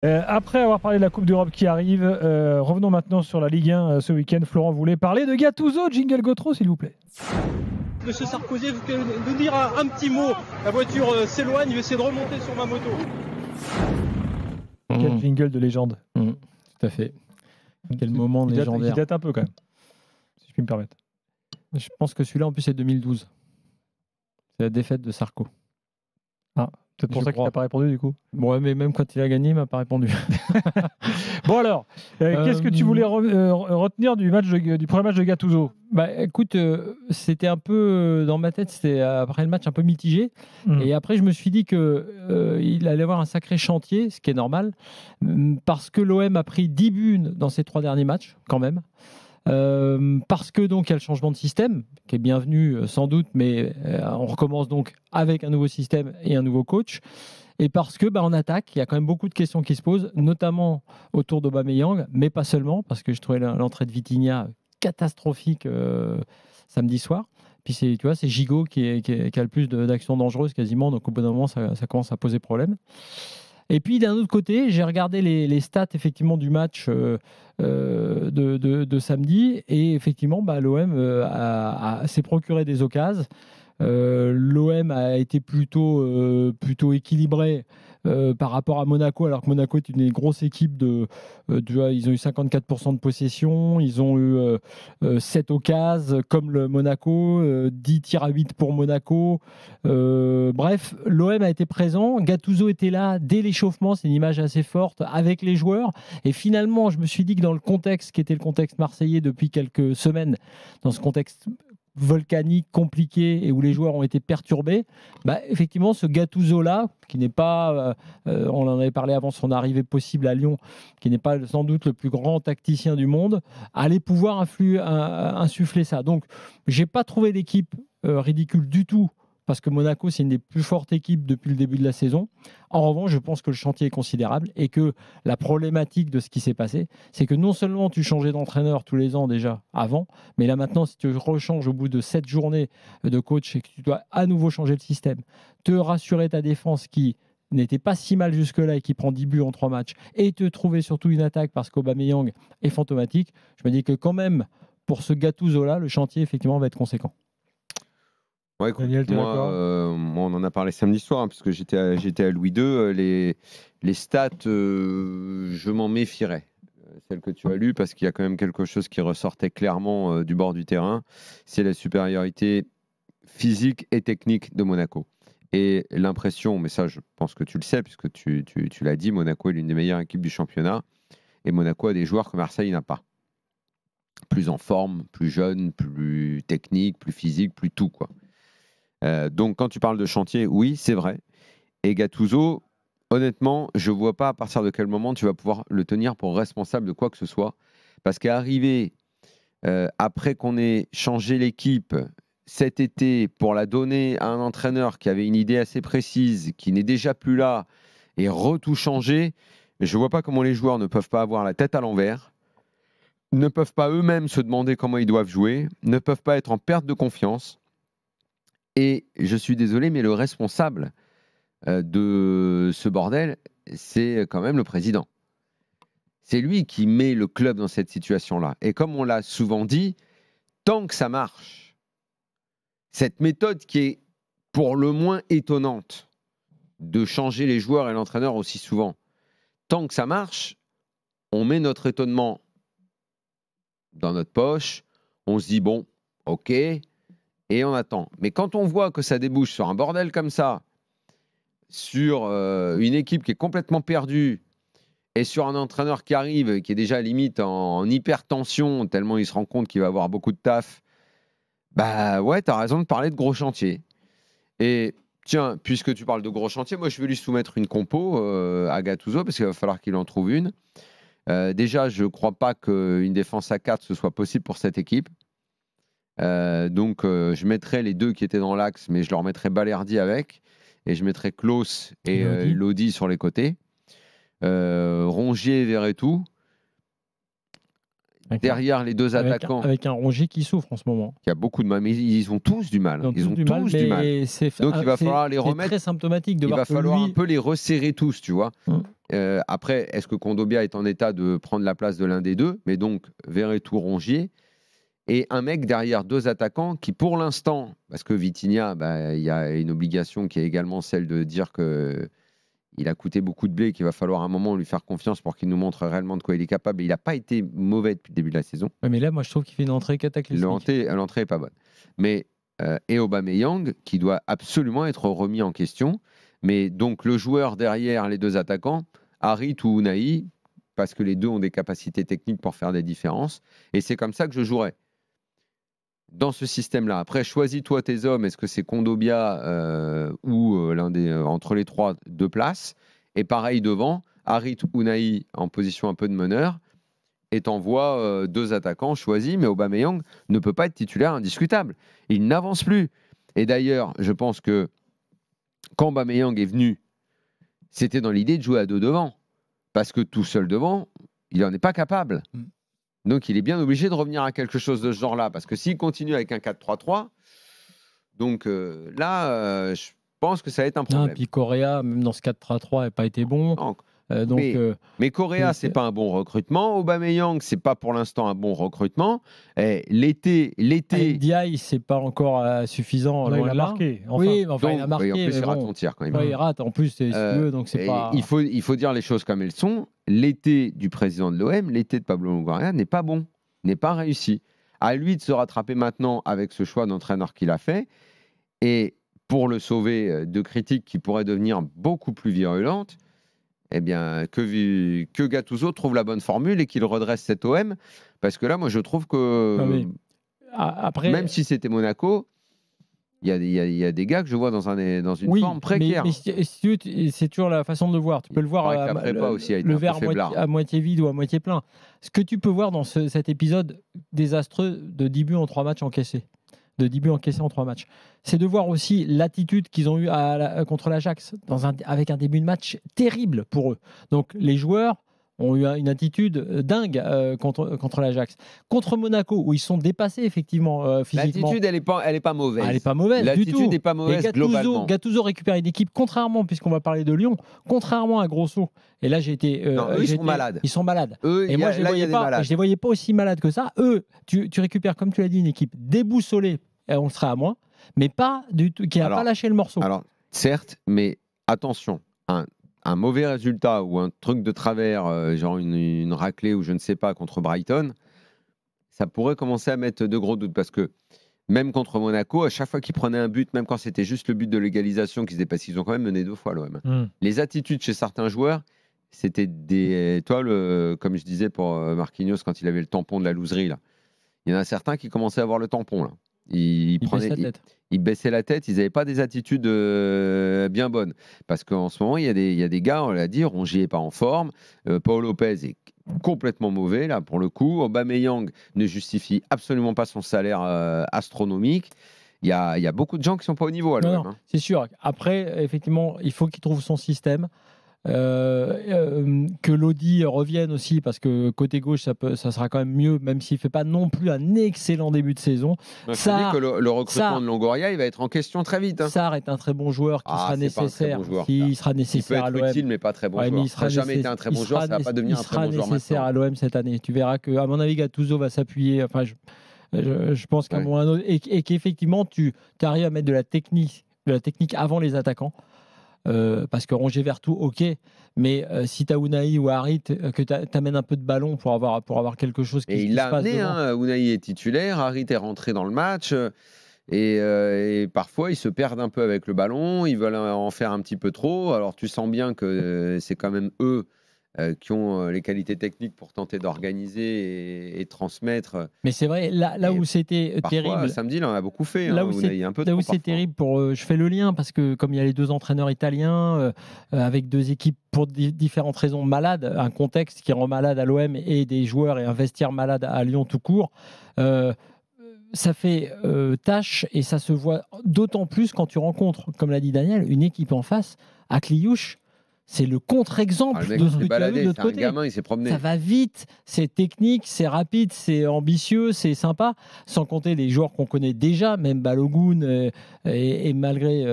Après avoir parlé de la Coupe d'Europe qui arrive, revenons maintenant sur la Ligue 1 ce week-end. Florent voulait parler de Gattuso. Jingle Gotro, s'il vous plaît. Monsieur Sarkozy, vous pouvez nous dire un petit mot. La voiture s'éloigne, je vais essayer de remonter sur ma moto. Quel jingle de légende. Tout à fait. Quel moment légendaire. Il date un peu quand même, si je puis me permettre. Je pense que celui-là, en plus, c'est 2012. C'est la défaite de Sarko. Ah, peut-être pour ça qu'il n'a pas répondu du coup. Ouais, mais même quand il a gagné, il m'a pas répondu. Bon alors, qu'est-ce que tu voulais retenir du premier match de Gattuso? Bah écoute, c'était un peu dans ma tête, c'était après le match un peu mitigé. Et après, je me suis dit que il allait avoir un sacré chantier, ce qui est normal, parce que l'OM a pris 10 buts dans ses 3 derniers matchs, quand même. Parce que donc il y a le changement de système qui est bienvenu sans doute, mais on recommence donc avec un nouveau système et un nouveau coach. Et parce que en attaque, il y a quand même beaucoup de questions qui se posent, notamment autour d'Aubameyang, mais pas seulement, parce que je trouvais l'entrée de Vitinha catastrophique samedi soir. Puis c'est Gigot qui a le plus d'actions dangereuses quasiment, donc au bout d'un moment ça commence à poser problème. Et puis d'un autre côté, j'ai regardé les stats effectivement du match de samedi, et effectivement l'OM s'est procuré des occasions. L'OM a été plutôt équilibré par rapport à Monaco, alors que Monaco est une grosse équipe ils ont eu 54% de possession, ils ont eu 7 occasions comme le Monaco, 10 tirs à 8 pour Monaco. Bref, l'OM a été présent, Gattuso était là dès l'échauffement, c'est une image assez forte avec les joueurs, et finalement je me suis dit que dans le contexte qui était le contexte marseillais depuis quelques semaines, dans ce contexte volcanique, compliqué et où les joueurs ont été perturbés, effectivement ce Gattuso-là, qui n'est pas, on en avait parlé avant son arrivée possible à Lyon, qui n'est pas sans doute le plus grand tacticien du monde, allait pouvoir insuffler ça. Donc j'ai pas trouvé d'équipe ridicule du tout, parce que Monaco, c'est une des plus fortes équipes depuis le début de la saison. En revanche, je pense que le chantier est considérable et que la problématique de ce qui s'est passé, c'est que non seulement tu changeais d'entraîneur tous les ans déjà avant, mais là maintenant, si tu rechanges au bout de 7 journées de coach et que tu dois à nouveau changer le système, te rassurer ta défense qui n'était pas si mal jusque-là et qui prend 10 buts en 3 matchs, et te trouver surtout une attaque parce qu'Aubameyang est fantomatique, je me dis que quand même, pour ce Gattuso-là, le chantier effectivement va être conséquent. Ouais, écoute, Daniel, moi, on en a parlé samedi soir, puisque j'étais à Louis II. Les stats, je m'en méfierais. Celles que tu as lues, parce qu'il y a quand même quelque chose qui ressortait clairement du bord du terrain. C'est la supériorité physique et technique de Monaco. Et l'impression, mais ça, je pense que tu le sais, puisque tu l'as dit, Monaco est l'une des meilleures équipes du championnat. Et Monaco a des joueurs que Marseille n'a pas. Plus en forme, plus jeune, plus technique, plus physique, plus tout, quoi. Donc, quand tu parles de chantier, oui, c'est vrai. Et Gattuso, honnêtement, je ne vois pas à partir de quel moment tu vas pouvoir le tenir pour responsable de quoi que ce soit. Parce qu'arriver, après qu'on ait changé l'équipe cet été pour la donner à un entraîneur qui avait une idée assez précise, qui n'est déjà plus là, et tout changer, je ne vois pas comment les joueurs ne peuvent pas avoir la tête à l'envers, ne peuvent pas eux-mêmes se demander comment ils doivent jouer, ne peuvent pas être en perte de confiance. Et je suis désolé, mais le responsable de ce bordel, c'est quand même le président. C'est lui qui met le club dans cette situation-là. Et comme on l'a souvent dit, tant que ça marche, cette méthode qui est pour le moins étonnante de changer les joueurs et l'entraîneur aussi souvent, tant que ça marche, on met notre étonnement dans notre poche, on se dit bon, ok, et on attend. Mais quand on voit que ça débouche sur un bordel comme ça, sur une équipe qui est complètement perdue et sur un entraîneur qui arrive, qui est déjà limite en hypertension, tellement il se rend compte qu'il va avoir beaucoup de taf, bah ouais, t'as raison de parler de gros chantier. Et tiens, puisque tu parles de gros chantier, moi je vais lui soumettre une compo à Gattuso, parce qu'il va falloir qu'il en trouve une. Déjà, je ne crois pas qu'une défense à 4 ce soit possible pour cette équipe. Donc je mettrai les deux qui étaient dans l'axe, mais je leur mettrai Balerdi avec, et je mettrai Klose et Lodi sur les côtés. Rongier et Verretou. derrière les deux attaquants. Avec un Rongier qui souffre en ce moment. Il y a beaucoup de mal, mais ils ont tous du mal. Ils ont tous du mal. Donc il va falloir les remettre. C'est très symptomatique de il voir va falloir un peu les resserrer tous, tu vois. Après, est-ce que Kondogbia est en état de prendre la place de l'un des deux? Mais donc, Verretou, Rongier. Et un mec derrière deux attaquants qui, pour l'instant, parce que Vitinha, il y a une obligation qui est également celle de dire qu'il a coûté beaucoup de blé, qu'il va falloir à un moment lui faire confiance pour qu'il nous montre réellement de quoi il est capable. Et il n'a pas été mauvais depuis le début de la saison. Ouais, mais là, moi, je trouve qu'il fait une entrée cataclysmique. L'entrée n'est pas bonne. Mais, et Aubameyang, qui doit absolument être remis en question. Mais donc, le joueur derrière les deux attaquants, Harit ou Unai, parce que les deux ont des capacités techniques pour faire des différences. Et c'est comme ça que je jouerais. Dans ce système-là. Après, choisis-toi tes hommes. Est-ce que c'est Kondogbia ou l'un des entre les trois, deux places? Et pareil devant, Harit, Unai en position un peu de meneur. Et t'envoies deux attaquants choisis. Mais Aubameyang ne peut pas être titulaire indiscutable. Il n'avance plus. Et d'ailleurs, je pense que quand Aubameyang est venu, c'était dans l'idée de jouer à deux devant. Parce que tout seul devant, il n'en est pas capable. Donc, il est bien obligé de revenir à quelque chose de ce genre-là. Parce que s'il continue avec un 4-3-3, donc là, je pense que ça va être un problème. Non, puis Correa, même dans ce 4-3-3, n'a pas été bon. Mais Correa, c'est pas un bon recrutement. Aubameyang, c'est pas pour l'instant un bon recrutement. L'été. Ndiaye, c'est pas encore suffisant. Là, il a marqué. Enfin. Oui, enfin, il a marqué. En plus, il rate son tir quand même. Il rate. En plus, c'est donc c'est pas. Il faut dire les choses comme elles sont. L'été du président de l'OM, l'été de Pablo Longoria n'est pas bon, n'est pas réussi. À lui de se rattraper maintenant avec ce choix d'entraîneur qu'il a fait. Et pour le sauver de critiques qui pourraient devenir beaucoup plus virulentes, eh bien, que Gattuso trouve la bonne formule et qu'il redresse cet OM. Parce que là, moi, je trouve que après, même si c'était Monaco, il y a des gars que je vois dans une forme précaire. Mais c'est toujours la façon de voir. Tu peux le voir le verre à moitié vide ou à moitié plein. Ce que tu peux voir dans cet épisode désastreux de 10 buts en 3 matchs encaissés. De 10 buts encaissés en 3 matchs. C'est de voir aussi l'attitude qu'ils ont eue contre l'Ajax, avec un début de match terrible pour eux. Donc les joueurs ont eu une attitude dingue contre l'Ajax. Contre Monaco, où ils sont dépassés effectivement physiquement. L'attitude, elle est pas mauvaise. Elle n'est pas mauvaise du tout. L'attitude n'est pas mauvaise globalement. Gattuso récupère une équipe, contrairement, puisqu'on va parler de Lyon, contrairement à Grosso. Et là, j'ai été... eux, ils sont malades. Ils sont malades. Eux, et moi, je ne les voyais pas aussi malades que ça. Eux, tu récupères, comme tu l'as dit, une équipe déboussolée, et on le sera à moins, mais pas du tout, qui n'a pas lâché le morceau. Alors, certes, mais attention, un mauvais résultat ou un truc de travers, genre une raclée ou je ne sais pas contre Brighton, ça pourrait commencer à mettre de gros doutes parce que même contre Monaco, à chaque fois qu'ils prenaient un but, même quand c'était juste le but de l'égalisation qu'ils parce qu'ils ont quand même mené 2 fois l'OM. Les attitudes chez certains joueurs, c'était des... Toi, comme je disais pour Marquinhos quand il avait le tampon de la loserie, là, il y en a certains qui commençaient à avoir le tampon, là. Ils baissaient la tête, ils n'avaient pas des attitudes bien bonnes. Parce qu'en ce moment, il y a des gars, on l'a dit, Rongier n'est pas en forme, Paul Lopez est complètement mauvais, là, pour le coup. Aubameyang ne justifie absolument pas son salaire astronomique. Il y a beaucoup de gens qui ne sont pas au niveau à l'OM. C'est sûr. Après, effectivement, il faut qu'il trouve son système. Que Lodi revienne aussi parce que côté gauche ça sera quand même mieux, même s'il fait pas non plus un excellent début de saison. Ça dit que le recrutement de Longoria il va être en question très vite. Sarr est un très bon joueur qui sera nécessaire. Il sera nécessaire à l'OM. Il peut être utile mais pas très bon joueur. Il n'a jamais été un très bon joueur, ça va pas devenir un très bon joueur. Il sera nécessaire à l'OM cette année. Tu verras que à mon avis Gattuso va s'appuyer. Enfin, je pense qu'à un moment ou à un autre et qu'effectivement tu arrives à mettre de la technique avant les attaquants. Parce que Rongier Verretou, ok, mais si tu as Unai ou Harit, que tu amènes un peu de ballon pour avoir quelque chose qui se passe. Et il l'a amené, Unai est titulaire, Harit est rentré dans le match, et parfois ils se perdent un peu avec le ballon, ils veulent en faire un petit peu trop, alors tu sens bien que c'est quand même eux qui ont les qualités techniques pour tenter d'organiser et transmettre. Mais c'est vrai, là où c'était terrible. Samedi, là, on a beaucoup fait. Là où c'est terrible, je fais le lien parce que comme il y a les 2 entraîneurs italiens avec 2 équipes pour différentes raisons malades, un contexte qui rend malade à l'OM et des joueurs et un vestiaire malade à Lyon tout court. Ça fait tâche et ça se voit d'autant plus quand tu rencontres, comme l'a dit Daniel, une équipe en face à Cliouche. c'est le contre-exemple Le mec de il ce s'est que tu as vu baladé, de l'autre c'est un côté. gamin, il s'est promené. Ça va vite, c'est technique, c'est rapide, c'est ambitieux, c'est sympa. Sans compter les joueurs qu'on connaît déjà, même Balogun, et malgré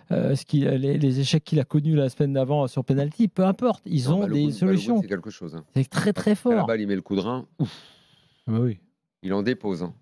les échecs qu'il a connus la semaine d'avant sur penalty, peu importe, ils Non, ont Balogun, des solutions. c'est quelque chose. Hein. C'est très très À la fort. balle, il met le coup de rein. Ouf, Ah bah oui. il en dépose. Hein.